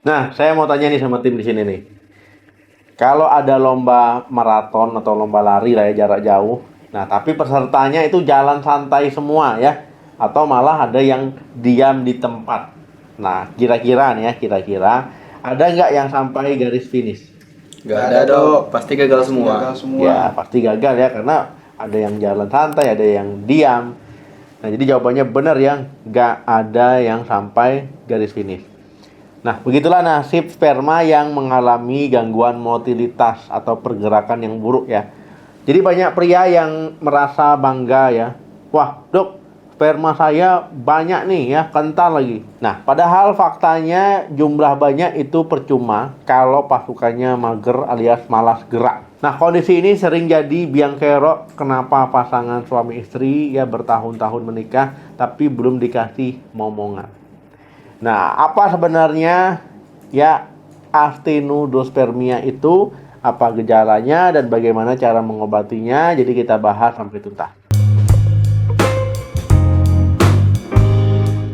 Nah, saya mau tanya nih sama tim di sini nih. Kalau ada lomba maraton atau lomba lari lah ya jarak jauh. Nah, tapi pesertanya itu jalan santai semua ya. Atau malah ada yang diam di tempat. Nah, kira-kira nih ya, kira-kira ada nggak yang sampai garis finish? Gak ada dok, pasti gagal semua. Ya, pasti gagal ya karena ada yang jalan santai, ada yang diam. Nah, jadi jawabannya benar yang nggak ada yang sampai garis finish. Nah, begitulah nasib sperma yang mengalami gangguan motilitas atau pergerakan yang buruk ya. Jadi banyak pria yang merasa bangga ya. Wah, dok, sperma saya banyak nih ya, kental lagi. Nah, padahal faktanya jumlah banyak itu percuma kalau pasukannya mager alias malas gerak. Nah, kondisi ini sering jadi biang kerok kenapa pasangan suami istri ya bertahun-tahun menikah tapi belum dikasih momongan. Nah, apa sebenarnya ya actinidospermia itu? Apa gejalanya dan bagaimana cara mengobatinya? Jadi kita bahas sampai tuntas.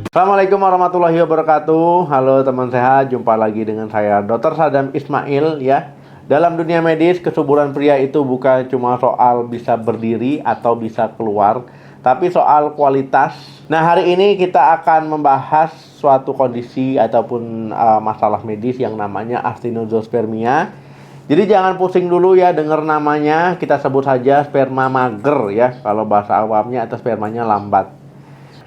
Assalamualaikum warahmatullahi wabarakatuh. Halo teman sehat, jumpa lagi dengan saya Dr. Sadam Ismail ya. Dalam dunia medis, kesuburan pria itu bukan cuma soal bisa berdiri atau bisa keluar, tapi soal kualitas. Nah, hari ini kita akan membahas suatu kondisi ataupun masalah medis yang namanya actinidospermia. Jadi jangan pusing dulu ya dengar namanya, kita sebut saja sperma mager ya kalau bahasa awamnya, atau spermanya lambat.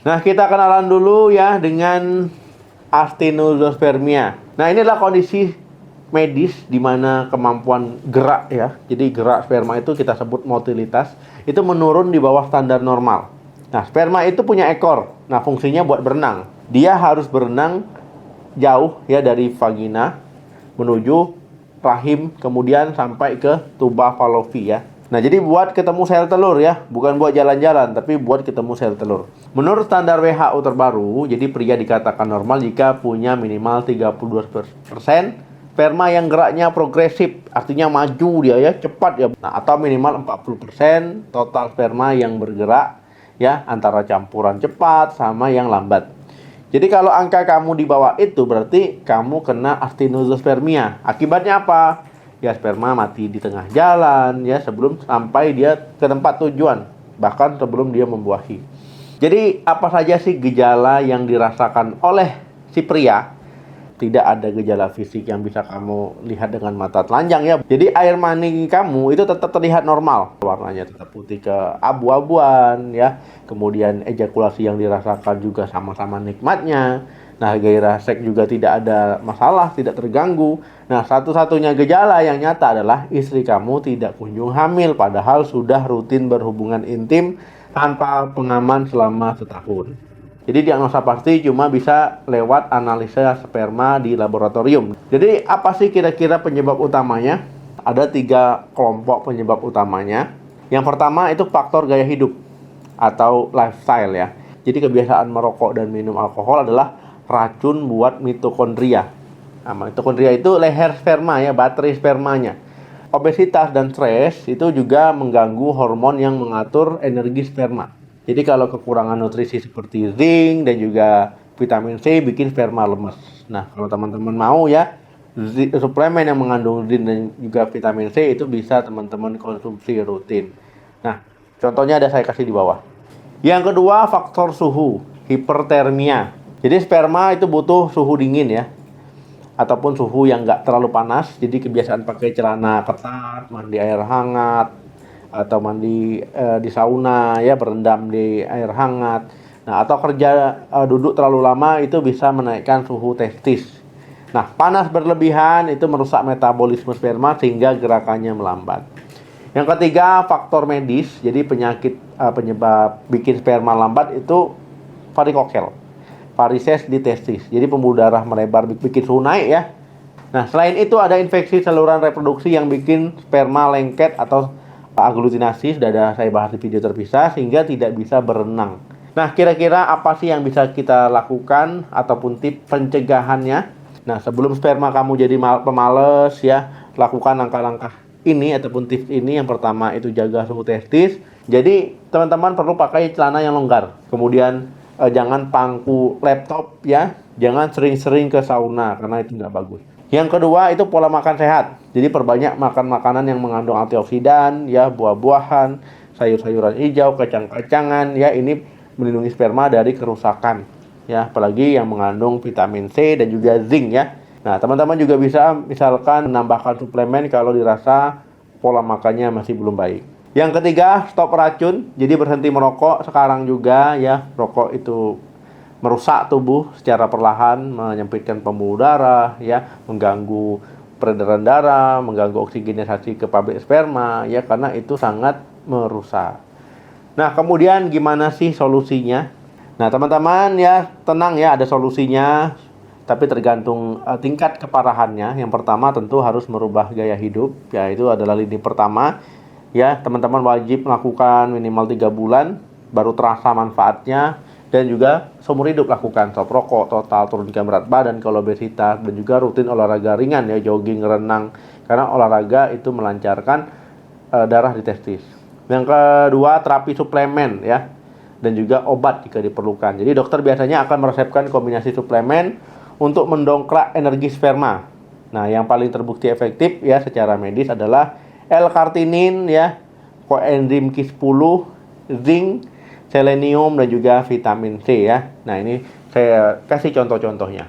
Nah, kita kenalan dulu ya dengan actinidospermia. Nah, ini adalah kondisi medis di mana kemampuan gerak ya. Jadi gerak sperma itu kita sebut motilitas, itu menurun di bawah standar normal. Nah, sperma itu punya ekor. Nah, fungsinya buat berenang. Dia harus berenang jauh ya dari vagina menuju rahim, kemudian sampai ke tuba falopi ya. Nah, jadi buat ketemu sel telur ya, bukan buat jalan-jalan, tapi buat ketemu sel telur. Menurut standar WHO terbaru, jadi pria dikatakan normal jika punya minimal 32% sperma yang geraknya progresif, artinya maju dia ya, cepat ya. Nah, atau minimal 40% total sperma yang bergerak ya, antara campuran cepat sama yang lambat. Jadi kalau angka kamu di bawah itu berarti kamu kena actinidospermia. Akibatnya apa? Ya sperma mati di tengah jalan ya sebelum sampai dia ke tempat tujuan, bahkan sebelum dia membuahi. Jadi apa saja sih gejala yang dirasakan oleh si pria? Tidak ada gejala fisik yang bisa kamu lihat dengan mata telanjang ya. Jadi air mani kamu itu tetap terlihat normal. Warnanya tetap putih ke abu-abuan ya. Kemudian ejakulasi yang dirasakan juga sama-sama nikmatnya. Nah, gairah seks juga tidak ada masalah, tidak terganggu. Nah, satu-satunya gejala yang nyata adalah istri kamu tidak kunjung hamil padahal sudah rutin berhubungan intim tanpa pengaman selama setahun. Jadi diagnosa pasti cuma bisa lewat analisa sperma di laboratorium. Jadi apa sih kira-kira penyebab utamanya? Ada 3 kelompok penyebab utamanya. Yang pertama itu faktor gaya hidup atau lifestyle ya. Jadi kebiasaan merokok dan minum alkohol adalah racun buat mitokondria. Nah, mitokondria itu leher sperma ya, baterai spermanya. Obesitas dan stres itu juga mengganggu hormon yang mengatur energi sperma. Jadi kalau kekurangan nutrisi seperti zinc dan juga vitamin C bikin sperma lemes. Nah, kalau teman-teman mau ya, suplemen yang mengandung zinc dan juga vitamin C itu bisa teman-teman konsumsi rutin. Nah, contohnya ada saya kasih di bawah. Yang kedua, faktor suhu, hipertermia. Jadi sperma itu butuh suhu dingin ya, ataupun suhu yang nggak terlalu panas. Jadi kebiasaan pakai celana ketat, mandi air hangat, atau mandi di sauna ya, berendam di air hangat. Nah, atau kerja duduk terlalu lama itu bisa menaikkan suhu testis. Nah, panas berlebihan itu merusak metabolisme sperma sehingga gerakannya melambat. Yang ketiga, faktor medis. Jadi penyakit penyebab bikin sperma lambat itu varikokel, varises di testis. Jadi pembuluh darah melebar bikin suhu naik ya. Nah, selain itu ada infeksi saluran reproduksi yang bikin sperma lengket atau aglutinasi, sudah ada saya bahas di video terpisah, sehingga tidak bisa berenang. Nah, kira-kira apa sih yang bisa kita lakukan ataupun tips pencegahannya? Nah, sebelum sperma kamu jadi pemalas ya, lakukan langkah-langkah ini ataupun tips ini. Yang pertama itu jaga suhu testis. Jadi teman-teman perlu pakai celana yang longgar. Kemudian jangan pangku laptop ya Jangan sering-sering ke sauna karena itu nggak bagus. Yang kedua itu pola makan sehat. Jadi perbanyak makan makanan yang mengandung antioksidan, ya, buah-buahan, sayur-sayuran hijau, kacang-kacangan, ya, ini melindungi sperma dari kerusakan, ya, apalagi yang mengandung vitamin C dan juga zinc, ya. Nah, teman-teman juga bisa misalkan menambahkan suplemen kalau dirasa pola makannya masih belum baik. Yang ketiga, stop racun. Jadi berhenti merokok sekarang juga, ya. Rokok itu merusak tubuh secara perlahan, menyempitkan pembuluh darah, ya, mengganggu peredaran darah, mengganggu oksigenisasi ke pabrik sperma, ya, karena itu sangat merusak. Nah, kemudian gimana sih solusinya? Nah, teman-teman, ya, tenang, ya, ada solusinya, tapi tergantung tingkat keparahannya. Yang pertama tentu harus merubah gaya hidup, ya, itu adalah lini pertama, ya. Teman-teman wajib melakukan minimal 3 bulan baru terasa manfaatnya. Dan juga seumur hidup lakukan stop rokok total, turunkan berat badan kalau obesitas, dan juga rutin olahraga ringan, ya, jogging, renang, karena olahraga itu melancarkan darah di testis. Yang kedua, terapi suplemen, ya, dan juga obat jika diperlukan. Jadi dokter biasanya akan meresepkan kombinasi suplemen untuk mendongkrak energi sperma. Nah, yang paling terbukti efektif, ya, secara medis adalah L-kartinin, ya, coenzim Q10, zinc, selenium, dan juga vitamin C, ya. Nah, ini saya kasih contoh-contohnya.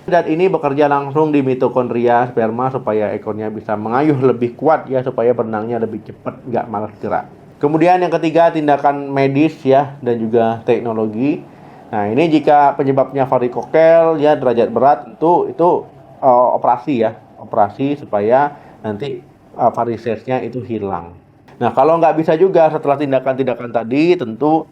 Dan ini bekerja langsung di mitokondria sperma supaya ekornya bisa mengayuh lebih kuat, ya, supaya berenangnya lebih cepat, nggak malas gerak. Kemudian yang ketiga, tindakan medis, ya, dan juga teknologi. Nah, ini jika penyebabnya varikokel, ya, derajat berat, itu operasi, ya, operasi supaya nanti varisesnya itu hilang. Nah, kalau nggak bisa juga setelah tindakan-tindakan tadi, tentu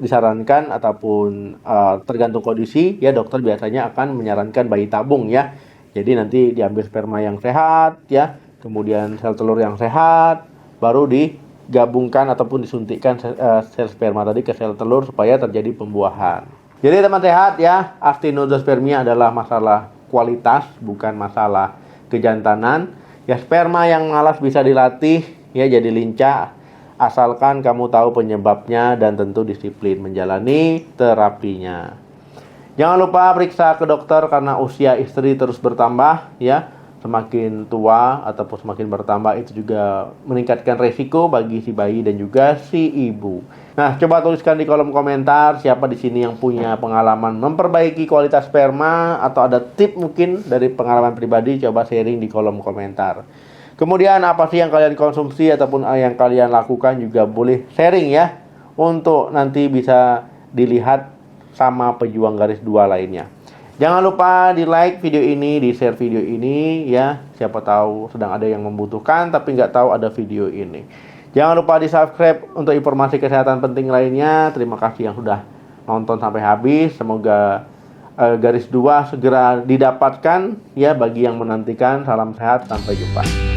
disarankan ataupun tergantung kondisi, ya, dokter biasanya akan menyarankan bayi tabung, ya. Jadi nanti diambil sperma yang sehat, ya, kemudian sel telur yang sehat, baru digabungkan ataupun disuntikkan sel sperma tadi ke sel telur supaya terjadi pembuahan. Jadi teman sehat, ya, actinodospermia adalah masalah kualitas, bukan masalah kejantanan. Ya, sperma yang malas bisa dilatih, ya, jadi lincah, asalkan kamu tahu penyebabnya dan tentu disiplin menjalani terapinya. Jangan lupa periksa ke dokter karena usia istri terus bertambah, ya. Semakin tua ataupun semakin bertambah itu juga meningkatkan resiko bagi si bayi dan juga si ibu. Nah, coba tuliskan di kolom komentar siapa di sini yang punya pengalaman memperbaiki kualitas sperma atau ada tip mungkin dari pengalaman pribadi, coba sharing di kolom komentar. Kemudian apa sih yang kalian konsumsi ataupun yang kalian lakukan juga boleh sharing, ya, untuk nanti bisa dilihat sama pejuang garis 2 lainnya. Jangan lupa di like video ini, di share video ini, ya, siapa tahu sedang ada yang membutuhkan tapi nggak tahu ada video ini. Jangan lupa di subscribe untuk informasi kesehatan penting lainnya. Terima kasih yang sudah nonton sampai habis. Semoga garis 2 segera didapatkan, ya, bagi yang menantikan. Salam sehat, sampai jumpa.